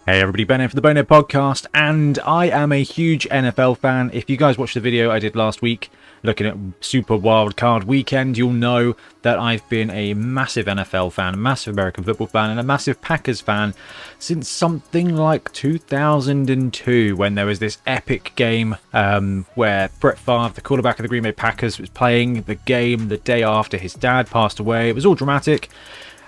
Hey everybody, Ben here for the Bonehead podcast, and I am a huge NFL fan. If you guys watched the video I did last week looking at Super Wildcard Weekend, you'll know that I've been a massive NFL fan, a massive American football fan, and a massive Packers fan since something like 2002, when there was this epic game where Brett Favre, the quarterback of the Green Bay Packers, was playing the game the day after his dad passed away. It was all dramatic.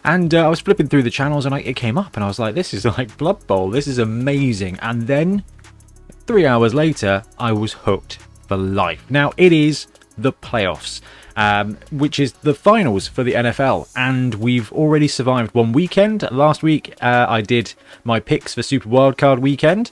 And I was flipping through the channels and it came up and I was like, this is like Blood Bowl. This is amazing. And then 3 hours later, I was hooked for life. Now, it is the playoffs, which is the finals for the NFL. And we've already survived one weekend. Last week, I did my picks for Super Wildcard Weekend.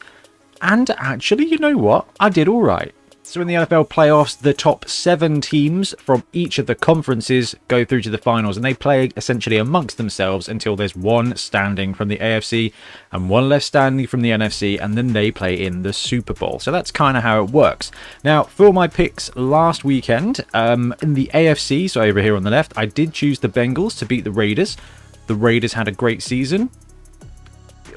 And actually, you know what? I did all right. So in the NFL playoffs, the top 7 teams from each of the conferences go through to the finals, and they play essentially amongst themselves until there's one standing from the AFC and one left standing from the NFC, and then they play in the Super Bowl. So that's kind of how it works. Now, for my picks last weekend, in the AFC, so over here on the left, I did choose the Bengals to beat the Raiders. The Raiders had a great season.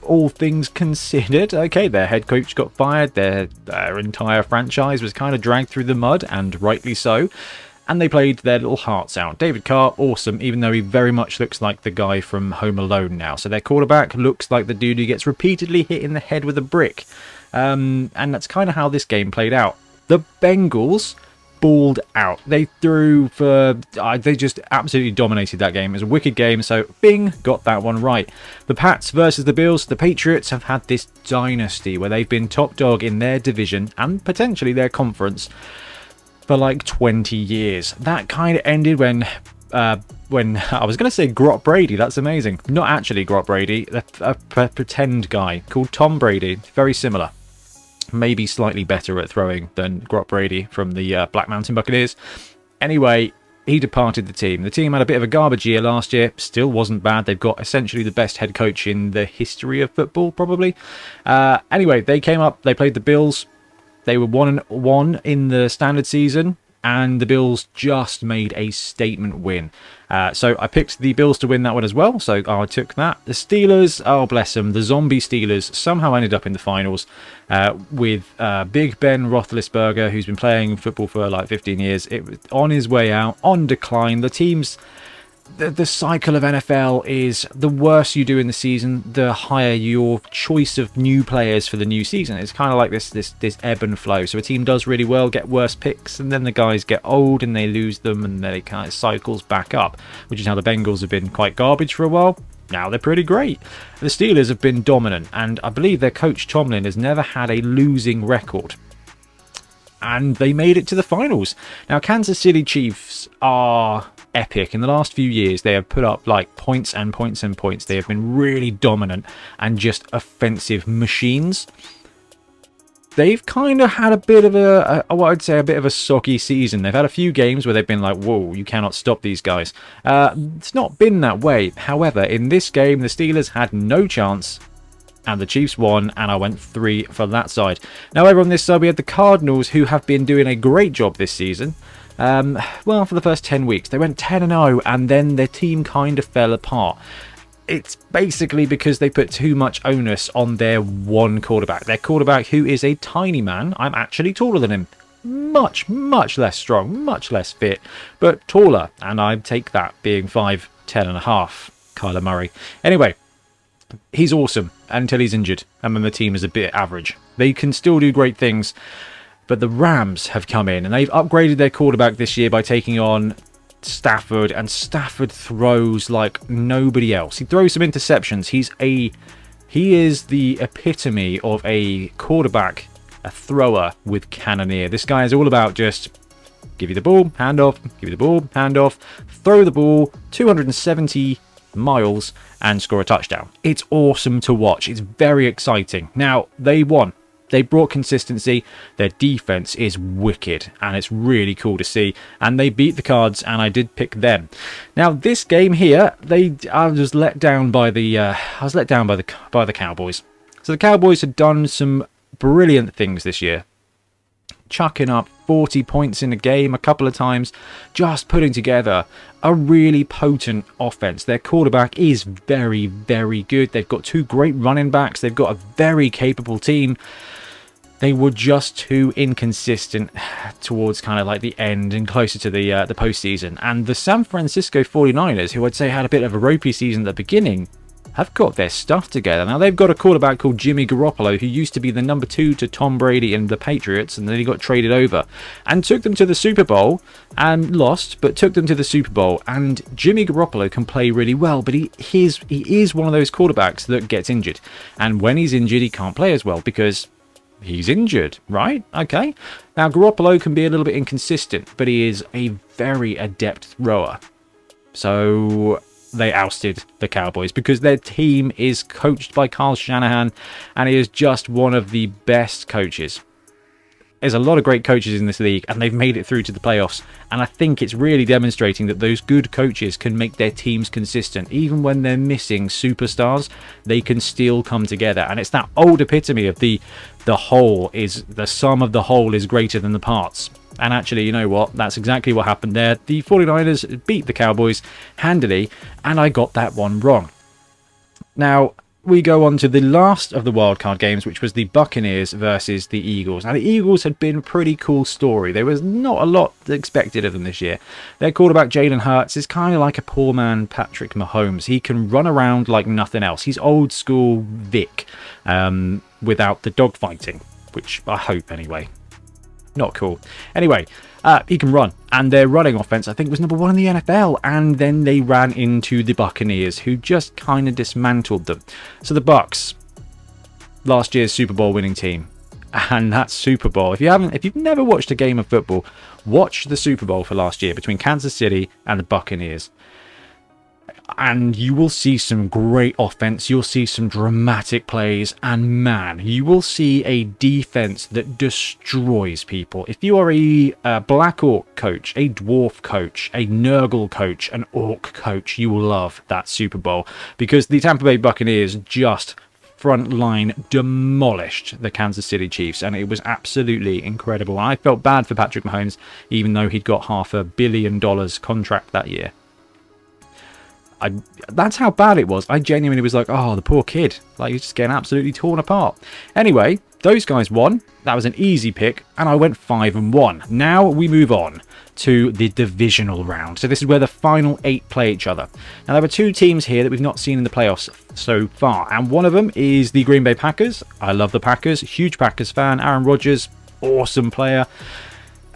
All things considered, okay, their head coach got fired, their entire franchise was kind of dragged through the mud, and rightly so, and they played their little hearts out. David Carr, awesome, even though he very much looks like the guy from Home Alone now. So their quarterback looks like the dude who gets repeatedly hit in the head with a brick, and that's kind of how this game played out. The Bengals balled out. They threw for... they just absolutely dominated that game. It was a wicked game, so Bing got that one right. The Pats versus the Bills. The Patriots have had this dynasty where they've been top dog in their division and potentially their conference for like 20 years. That kind of ended when I was going to say Grot Brady. That's amazing. Not actually Grot Brady. A pretend guy called Tom Brady. Very similar. Maybe slightly better at throwing than Grot Brady from the Black Mountain Buccaneers. Anyway, he departed the team. The team had a bit of a garbage year last year. Still wasn't bad. They've got essentially the best head coach in the history of football, probably. Anyway, they came up. They played the Bills. They were 1-1 in the standard season, and the Bills just made a statement win. So I picked the Bills to win that one as well, so I took that. The Steelers, oh bless them, the zombie Steelers somehow ended up in the finals with Big Ben Roethlisberger, who's been playing football for like 15 years. It was on his way out, on decline. The team's... The cycle of NFL is the worse you do in the season, the higher your choice of new players for the new season. It's kind of like this ebb and flow. So a team does really well, get worse picks, and then the guys get old and they lose them, and then it kind of cycles back up, which is how the Bengals have been quite garbage for a while. Now they're pretty great. The Steelers have been dominant, and I believe their coach Tomlin has never had a losing record. And they made it to the finals. Now, Kansas City Chiefs are epic. In the last few years, they have put up like points and points and points. They have been really dominant and just offensive machines. They've kind of had a bit of what I'd say a bit of a soggy season. They've had a few games where they've been like, whoa, you cannot stop these guys. It's not been that way. However, in this game, the Steelers had no chance, and the Chiefs won, and I went 3 for that side. Now, over on this side, we had the Cardinals, who have been doing a great job this season. Well, for the first 10 weeks. They went 10-0, and then their team kind of fell apart. It's basically because they put too much onus on their one quarterback. Their quarterback, who is a tiny man. I'm actually taller than him. Much, much less strong, much less fit, but taller. And I take that, being 5'10 and a half, Kyler Murray. Anyway, he's awesome until he's injured, and then the team is a bit average. They can still do great things, but the Rams have come in, and they've upgraded their quarterback this year by taking on Stafford, and Stafford throws like nobody else. He throws some interceptions. He is the epitome of a quarterback, a thrower with cannoneer. This guy is all about just give you the ball, hand off, give you the ball, hand off, throw the ball 270 miles and score a touchdown. It's awesome to watch. It's very exciting. Now, they won. They brought consistency. Their defense is wicked, and it's really cool to see. And they beat the Cards, and I did pick them. Now, this game here, I was let down by the Cowboys. So the Cowboys had done some brilliant things this year. chucking up 40 points in a game a couple of times, just putting together a really potent offense. Their quarterback is very, very good. They've got 2 great running backs. They've got a very capable team. They were just too inconsistent towards kind of like the end and closer to the postseason. And the San Francisco 49ers, who I'd say had a bit of a ropey season at the beginning, have got their stuff together. Now, they've got a quarterback called Jimmy Garoppolo, who used to be the number 2 to Tom Brady and the Patriots, and then he got traded over and took them to the Super Bowl and lost, but took them to the Super Bowl. And Jimmy Garoppolo can play really well, but he is one of those quarterbacks that gets injured. And when he's injured, he can't play as well because he's injured, right? Okay. Now, Garoppolo can be a little bit inconsistent, but he is a very adept thrower. So they ousted the Cowboys because their team is coached by Kyle Shanahan, and he is just one of the best coaches. There's a lot of great coaches in this league, and they've made it through to the playoffs, and I think it's really demonstrating that those good coaches can make their teams consistent. Even when they're missing superstars, they can still come together, and it's that old epitome of the whole is the sum of the whole is greater than the parts. And actually, you know what? That's exactly what happened there. The 49ers beat the Cowboys handily, and I got that one wrong. Now, we go on to the last of the wildcard games, which was the Buccaneers versus the Eagles. Now, the Eagles had been a pretty cool story. There was not a lot expected of them this year. Their quarterback, Jalen Hurts, is kind of like a poor man Patrick Mahomes. He can run around like nothing else. He's old school Vic without the dogfighting, which I hope anyway. Not cool. Anyway, he can run, and their running offense, I think, was number 1 in the NFL, and then they ran into the Buccaneers, who just kind of dismantled them. So the Bucs, last year's Super Bowl winning team, and that Super Bowl, if you've never watched a game of football, watch the Super Bowl for last year between Kansas City and the Buccaneers. And you will see some great offense, you'll see some dramatic plays, and man, you will see a defense that destroys people. If you are a Black Orc coach, a Dwarf coach, a Nurgle coach, an Orc coach, you will love that Super Bowl, because the Tampa Bay Buccaneers just frontline demolished the Kansas City Chiefs, and it was absolutely incredible. I felt bad for Patrick Mahomes, even though he'd got $500 million contract that year. That's how bad it was. I genuinely was like, oh, the poor kid. Like, he's just getting absolutely torn apart. Anyway, those guys won. That was an easy pick, and I went 5-1. Now we move on to the divisional round. So this is where the final 8 play each other. Now, there are 2 teams here that we've not seen in the playoffs so far, and one of them is the Green Bay Packers. I love the Packers. Huge Packers fan. Aaron Rodgers, awesome player.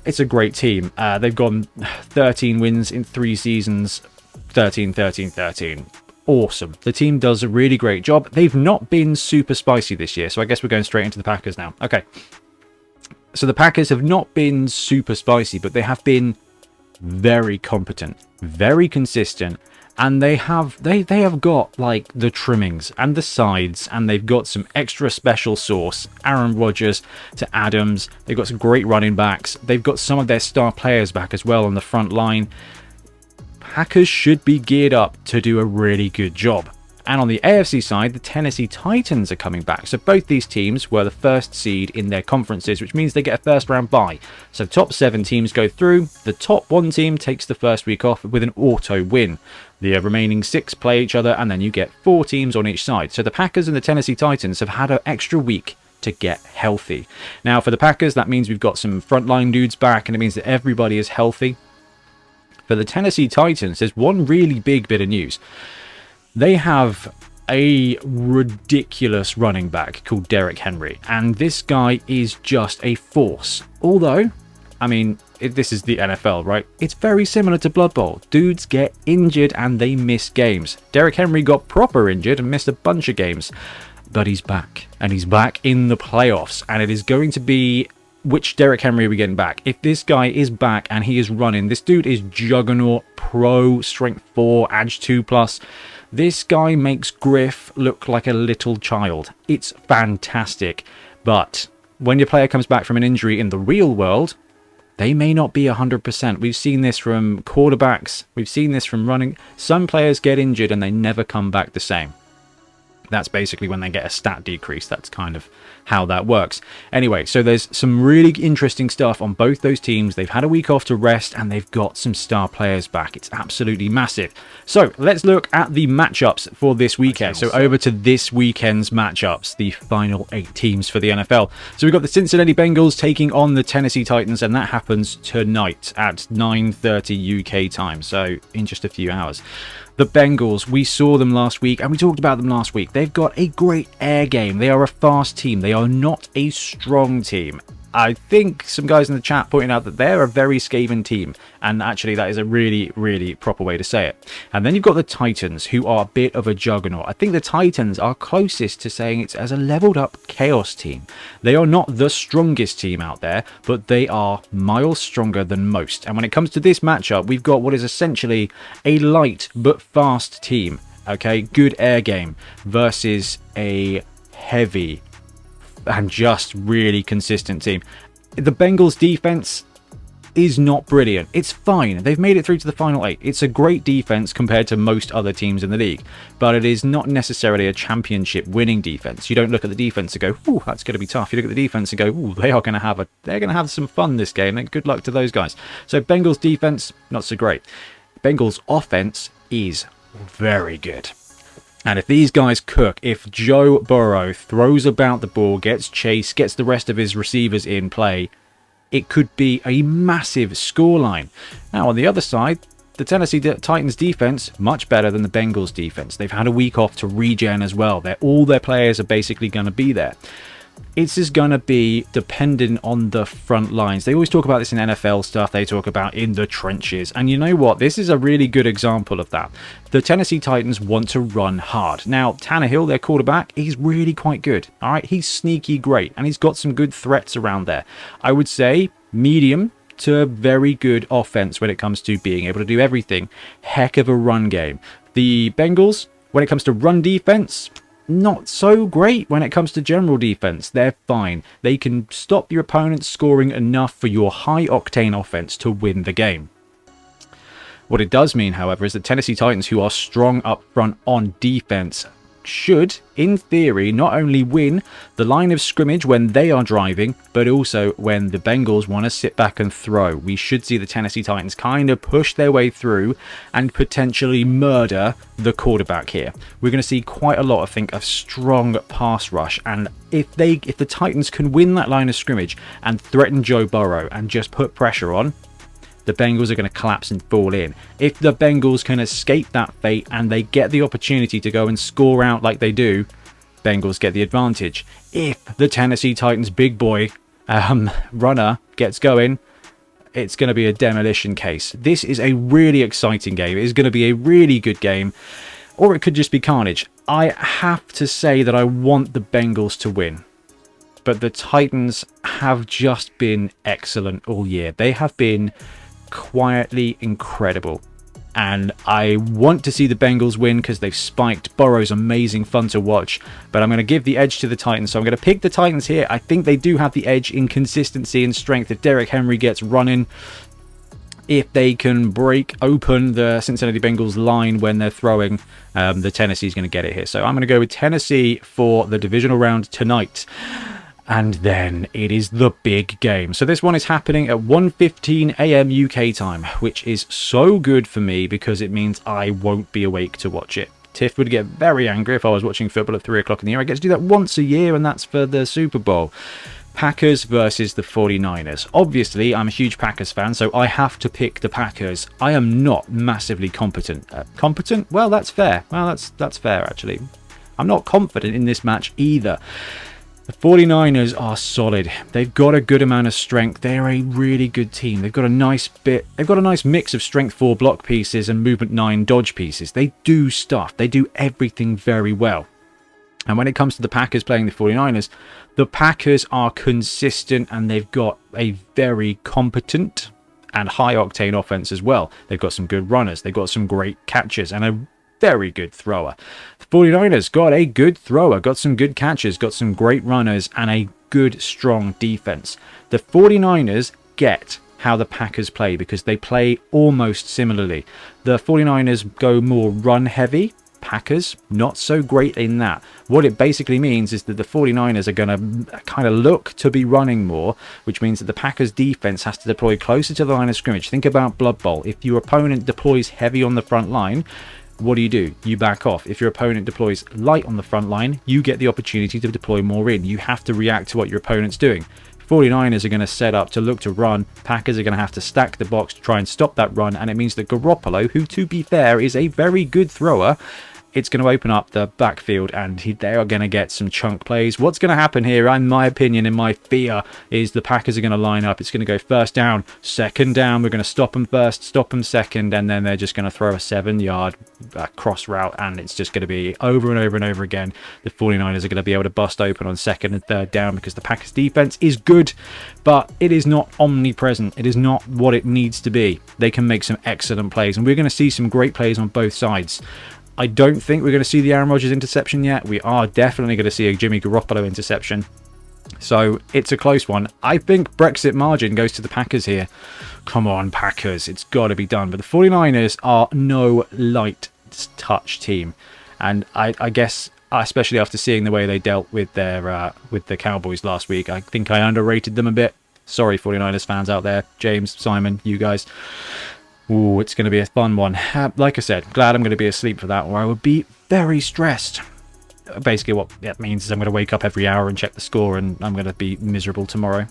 It's a great team. They've gone 13 wins in 3 seasons. 13, 13, 13. Awesome. The team does a really great job. They've not been super spicy this year, so I guess we're going straight into the Packers now. Okay. So the Packers have not been super spicy, but they have been very competent, very consistent, and they have got like the trimmings and the sides, and they've got some extra special sauce. Aaron Rodgers to Adams. They've got some great running backs. They've got some of their star players back as well on the front line. Packers should be geared up to do a really good job. And on the AFC side, the Tennessee Titans are coming back. So both these teams were the first seed in their conferences, which means they get a first round bye. So the top 7 teams go through. The top 1 team takes the first week off with an auto win. The remaining 6 play each other, and then you get 4 teams on each side. So the Packers and the Tennessee Titans have had an extra week to get healthy. Now for the Packers, that means we've got some frontline dudes back, and it means that everybody is healthy. For the Tennessee Titans, there's one really big bit of news. They have a ridiculous running back called Derrick Henry, and this guy is just a force. Although, I mean, this is the NFL, right? It's very similar to Blood Bowl. Dudes get injured and they miss games. Derrick Henry got proper injured and missed a bunch of games, but he's back, and he's back in the playoffs, and it is going to be... Which Derrick Henry are we getting back? If this guy is back and he is running, this dude is juggernaut, pro, strength 4, edge 2+. This guy makes Griff look like a little child. It's fantastic. But when your player comes back from an injury in the real world, they may not be 100%. We've seen this from quarterbacks. We've seen this from running. Some players get injured and they never come back the same. That's basically when they get a stat decrease. That's kind of how that works. Anyway, so there's some really interesting stuff on both those teams. They've had a week off to rest, and they've got some star players back. It's absolutely massive. So let's look at the matchups for this weekend. So over to this weekend's matchups, the final 8 teams for the NFL. So we've got the Cincinnati Bengals taking on the Tennessee Titans, and that happens tonight at 9:30 UK time, so in just a few hours. The Bengals, we saw them last week, and we talked about them last week. They've got a great air game. They are a fast team. They are not a strong team. I think some guys in the chat pointed out that they're a very scathing team, and actually that is a really, really proper way to say it. And then you've got the Titans, who are a bit of a juggernaut. I think the Titans are closest to saying it's as a leveled up chaos team. They are not the strongest team out there, but they are miles stronger than most. And when it comes to this matchup, we've got what is essentially a light but fast team. Okay, good air game versus a heavy and just really consistent team. The Bengals defense is not brilliant. It's fine. They've made it through to the final 8. It's a great defense compared to most other teams in the league, but it is not necessarily a championship winning defense. You don't look at the defense and go, "Ooh, that's going to be tough." You look at the defense and go, "Ooh, they're going to have some fun this game." And good luck to those guys. So Bengals defense, not so great. Bengals offense is very good. And if these guys cook, if Joe Burrow throws about the ball, gets Chase, gets the rest of his receivers in play, it could be a massive scoreline. Now, on the other side, the Tennessee Titans defense, much better than the Bengals defense. They've had a week off to regen as well. All their players are basically going to be there. It's just going to be dependent on the front lines. They always talk about this in NFL stuff. They talk about in the trenches. And you know what? This is a really good example of that. The Tennessee Titans want to run hard. Now, Tannehill, their quarterback, he's really quite good. All right, he's sneaky great. And he's got some good threats around there. I would say medium to very good offense when it comes to being able to do everything. Heck of a run game. The Bengals, when it comes to run defense, not so great. When it comes to general defense, they're fine. They can stop your opponent scoring enough for your high-octane offense to win the game. What it does mean, however, is that Tennessee Titans, who are strong up front on defense, should, in theory, not only win the line of scrimmage when they are driving, but also when the Bengals want to sit back and throw. We should see the Tennessee Titans kind of push their way through and potentially murder the quarterback here. We're going to see quite a lot, I think, of strong pass rush, and if the Titans can win that line of scrimmage and threaten Joe Burrow and just put pressure on, the Bengals are going to collapse and fall in. If the Bengals can escape that fate and they get the opportunity to go and score out like they do, Bengals get the advantage. If the Tennessee Titans big boy runner gets going, it's going to be a demolition case. This is a really exciting game. It is going to be a really good game, or it could just be carnage. I have to say that I want the Bengals to win, but the Titans have just been excellent all year. They have been quietly incredible, and I want to see the Bengals win because they've spiked. Burrow's amazing fun to watch, but I'm going to give the edge to the Titans, so I'm going to pick the Titans here. I think they do have the edge in consistency and strength. If Derrick Henry gets running, if they can break open the Cincinnati Bengals line when they're throwing, the Tennessee's going to get it here. So I'm going to go with Tennessee for the divisional round tonight. And then it is the big game. So this one is happening at 1:15 AM UK time, which is so good for me because it means I won't be awake to watch it. Tiff would get very angry if I was watching football at 3 o'clock in the year. I get to do that once a year, and that's for the Super Bowl. Packers versus the 49ers. Obviously, I'm a huge Packers fan, so I have to pick the Packers. I am not massively competent. Competent? Well, that's fair. Well, that's fair, actually. I'm not confident in this match either. The 49ers are solid. They've got a good amount of strength. They're a really good team. They've got a nice mix of strength 4 block pieces and movement 9 dodge pieces. They do stuff. They do everything very well. And when it comes to the Packers playing the 49ers, the Packers are consistent and they've got a very competent and high-octane offense as well. They've got some good runners. They've got some great catchers and a very good thrower. The 49ers got a good thrower, got some good catches, got some great runners, and a good, strong defense. The 49ers get how the Packers play because they play almost similarly. The 49ers go more run-heavy. Packers, not so great in that. What it basically means is that the 49ers are going to kind of look to be running more, which means that the Packers defense has to deploy closer to the line of scrimmage. Think about Blood Bowl. If your opponent deploys heavy on the front line, what do? You back off. If your opponent deploys light on the front line, you get the opportunity to deploy more in. You have to react to what your opponent's doing. 49ers are going to set up to look to run. Packers are going to have to stack the box to try and stop that run. And it means that Garoppolo, who to be fair is a very good thrower, it's going to open up the backfield and they are going to get some chunk plays. What's going to happen here, in my opinion, in my fear, is the Packers are going to line up. It's going to go first down, second down. We're going to stop them first, stop them second, and then they're just going to throw a 7-yard cross route, and it's just going to be over and over and over again. The 49ers are going to be able to bust open on second and third down because the Packers defense is good, but it is not omnipresent. It is not what it needs to be. They can make some excellent plays, and we're going to see some great plays on both sides. I don't think we're going to see the Aaron Rodgers interception yet. We are definitely going to see a Jimmy Garoppolo interception. So it's a close one. I think Brexit margin goes to the Packers here. Come on, Packers. It's got to be done. But the 49ers are no light touch team. And I guess, especially after seeing the way they dealt with the Cowboys last week, I think I underrated them a bit. Sorry, 49ers fans out there. James, Simon, you guys. Ooh, it's going to be a fun one. Like I said, glad I'm going to be asleep for that, or I would be very stressed. Basically, what that means is I'm going to wake up every hour and check the score, and I'm going to be miserable tomorrow.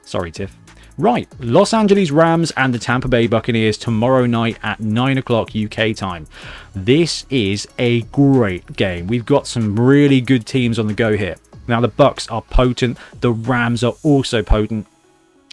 Sorry, Tiff. Right, Los Angeles Rams and the Tampa Bay Buccaneers tomorrow night at 9 o'clock UK time. This is a great game. We've got some really good teams on the go here. Now, the Bucs are potent. The Rams are also potent.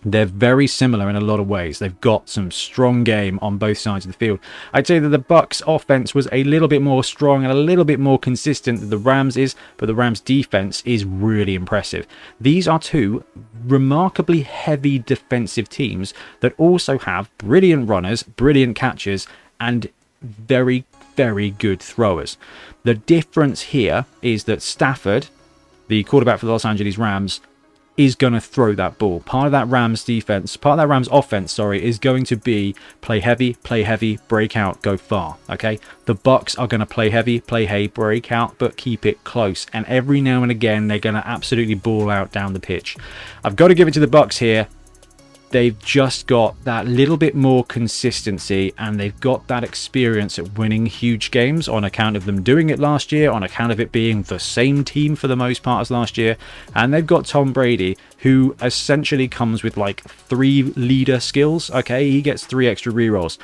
They're very similar in a lot of ways. They've got some strong game on both sides of the field. I'd say that the Bucs offense was a little bit more strong and a little bit more consistent than the Rams is, but the Rams defense is really impressive. These are two remarkably heavy defensive teams that also have brilliant runners, brilliant catchers, and very, very good throwers. The difference here is that Stafford, the quarterback for the Los Angeles Rams, is going to throw that ball. Part of that Rams offense, is going to be play heavy, break out, go far. Okay, the Bucs are going to play heavy, break out, but keep it close. And every now and again, they're going to absolutely ball out down the pitch. I've got to give it to the Bucs here. They've just got that little bit more consistency, and they've got that experience at winning huge games on account of them doing it last year, on account of it being the same team for the most part as last year. And they've got Tom Brady, who essentially comes with like 3 leader skills. Okay, he gets 3 extra rerolls.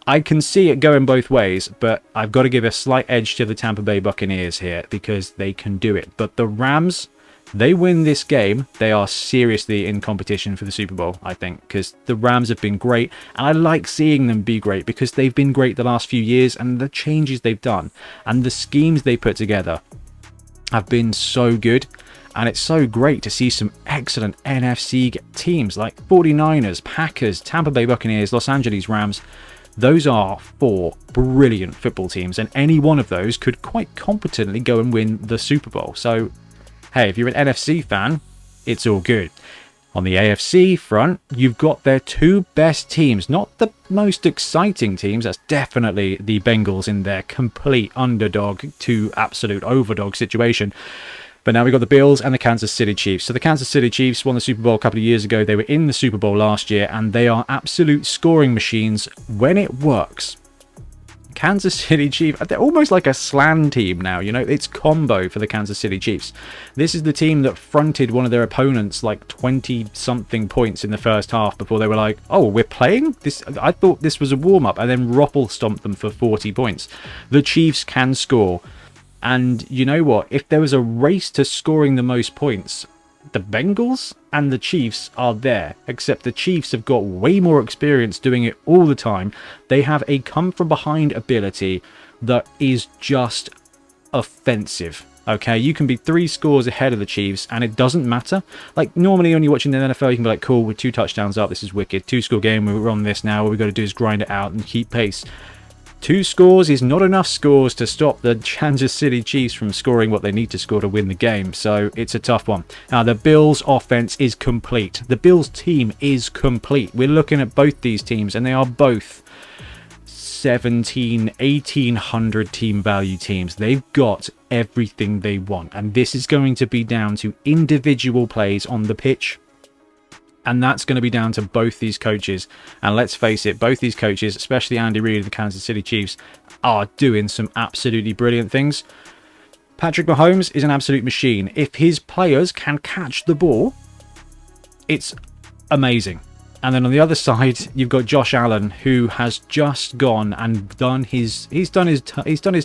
I can see it going both ways, but I've got to give a slight edge to the Tampa Bay Buccaneers here because they can do it. But the Rams, they win this game, they are seriously in competition for the Super Bowl, I think, because the Rams have been great, and I like seeing them be great because they've been great the last few years, and the changes they've done and the schemes they put together have been so good. And it's so great to see some excellent NFC teams like 49ers, Packers, Tampa Bay Buccaneers, Los Angeles Rams. Those are 4 brilliant football teams, and any one of those could quite competently go and win the Super Bowl. So hey, if you're an NFC fan, it's all good. On the AFC front, you've got their 2 best teams. Not the most exciting teams. That's definitely the Bengals in their complete underdog to absolute overdog situation. But now we've got the Bills and the Kansas City Chiefs. So the Kansas City Chiefs won the Super Bowl a couple of years ago. They were in the Super Bowl last year, and they are absolute scoring machines when it works. Kansas City Chiefs, they're almost like a slan team now, you know, it's combo for the Kansas City Chiefs. This is the team that fronted one of their opponents like 20-something points in the first half before they were like, oh, we're playing? I thought this was a warm-up, and then Roppel stomped them for 40 points. The Chiefs can score, and you know what? If there was a race to scoring the most points, the Bengals and the Chiefs are there, except the Chiefs have got way more experience doing it all the time. They have a come-from-behind ability that is just offensive. Okay, you can be 3 scores ahead of the Chiefs, and it doesn't matter. Like, normally when you're watching the NFL, you can be like, cool, we're 2 touchdowns up, this is wicked. 2-score game, we're on this now, all we've got to do is grind it out and keep pace. 2 scores is not enough scores to stop the Kansas City Chiefs from scoring what they need to score to win the game, so it's a tough one. Now, the Bills' offense is complete. The Bills' team is complete. We're looking at both these teams, and they are both 17, 1800 team value teams. They've got everything they want. And this is going to be down to individual plays on the pitch. And that's going to be down to both these coaches. And let's face it, both these coaches, especially Andy Reid of the Kansas City Chiefs, are doing some absolutely brilliant things. Patrick Mahomes is an absolute machine. If his players can catch the ball, it's amazing. And then on the other side, you've got Josh Allen, who has just gone and done his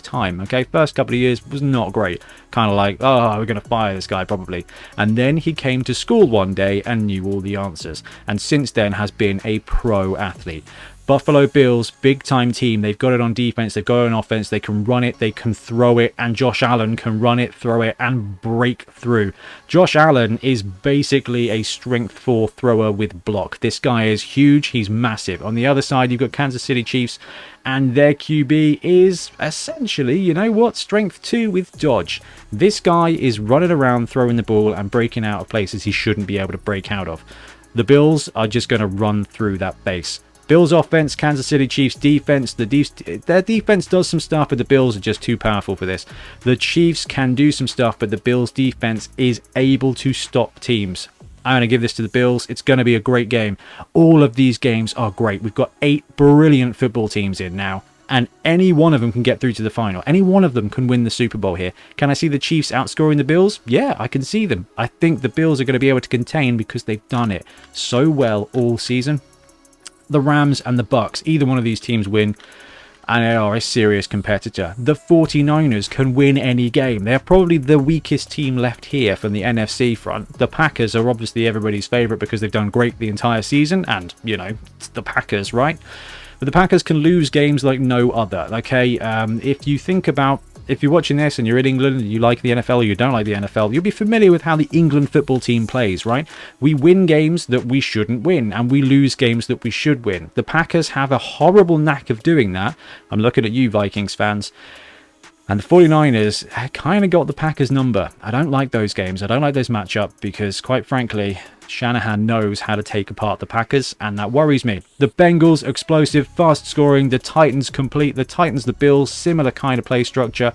time. Okay, first couple of years was not great. Kind of like, oh, we're going to fire this guy probably. And then he came to school one day and knew all the answers. And since then has been a pro athlete. Buffalo Bills, big time team. They've got it on defense. They've got it on offense. They can run it. They can throw it. And Josh Allen can run it, throw it, and break through. Josh Allen is basically a strength 4 thrower with block. This guy is huge. He's massive. On the other side, you've got Kansas City Chiefs. And their QB is essentially, you know what, strength 2 with dodge. This guy is running around, throwing the ball, and breaking out of places he shouldn't be able to break out of. The Bills are just going to run through that base. Bills offense, Kansas City Chiefs defense. Their defense does some stuff, but the Bills are just too powerful for this. The Chiefs can do some stuff, but the Bills defense is able to stop teams. I'm going to give this to the Bills. It's going to be a great game. All of these games are great. We've got 8 brilliant football teams in now, and any one of them can get through to the final. Any one of them can win the Super Bowl here. Can I see the Chiefs outscoring the Bills? Yeah, I can see them. I think the Bills are going to be able to contain because they've done it so well all season. The Rams and the Bucks, either one of these teams win, and they are a serious competitor. The 49ers can win any game. They're probably the weakest team left here from the NFC front. The Packers are obviously everybody's favourite because they've done great the entire season, and, you know, it's the Packers, right? But the Packers can lose games like no other, okay? If you're watching this and you're in England and you like the NFL or you don't like the NFL, you'll be familiar with how the England football team plays, right? We win games that we shouldn't win and we lose games that we should win. The Packers have a horrible knack of doing that. I'm looking at you, Vikings fans. And the 49ers kind of got the Packers number. I don't like those games. I don't like those matchups because, quite frankly, Shanahan knows how to take apart the Packers, and that worries me. The Bengals, explosive, fast scoring. The Titans, complete. The Titans, the Bills, similar kind of play structure.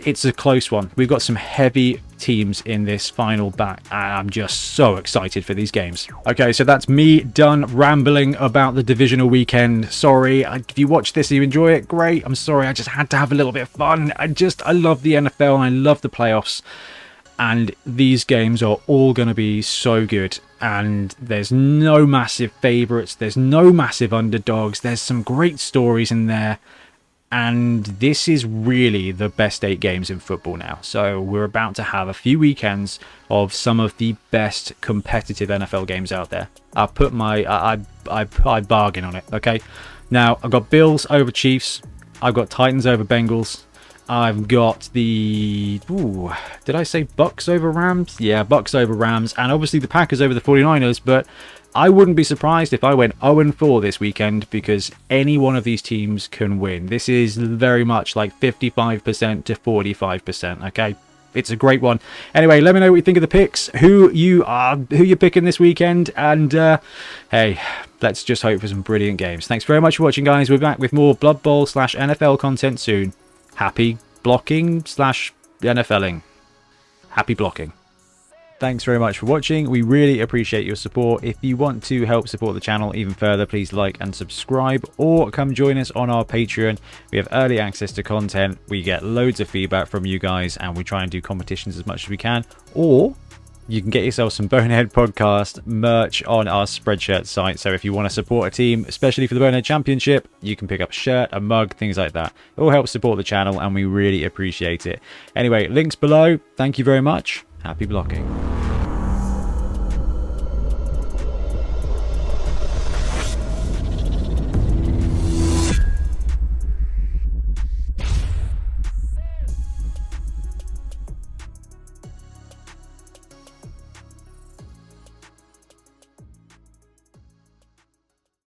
It's a close one. We've got some heavy teams in this final back, and I'm just so excited for these games. Okay, so that's me done rambling about the divisional weekend. Sorry, if you watch this and you enjoy it, great. I'm sorry, I just had to have a little bit of fun. I love the NFL and I love the playoffs, and these games are all going to be so good. And there's no massive favorites, there's no massive underdogs, there's some great stories in there. And this is really the best 8 games in football now. So we're about to have a few weekends of some of the best competitive NFL games out there. I put my I bargain on it. Okay, now I've got Bills over Chiefs. I've got Titans over Bengals. I've got the did I say Bucks over Rams? Yeah, Bucks over Rams, and obviously the Packers over the 49ers. But I wouldn't be surprised if I went 0-4 this weekend because any one of these teams can win. This is very much like 55% to 45%, okay? It's a great one. Anyway, let me know what you think of the picks, who you're picking this weekend, and hey, let's just hope for some brilliant games. Thanks very much for watching, guys. We're back with more Blood Bowl / NFL content soon. Happy blocking / NFLing. Happy blocking. Thanks very much for watching. We really appreciate your support. If you want to help support the channel even further, please like and subscribe, or come join us on our Patreon. We have early access to content. We get loads of feedback from you guys, and we try and do competitions as much as we can. Or you can get yourself some Bonehead podcast merch on our Spreadshirt site. So if you want to support a team, especially for the Bonehead Championship, you can pick up a shirt, a mug, things like that. It all helps support the channel, and we really appreciate it. Anyway, links below. Thank you very much. Happy blocking.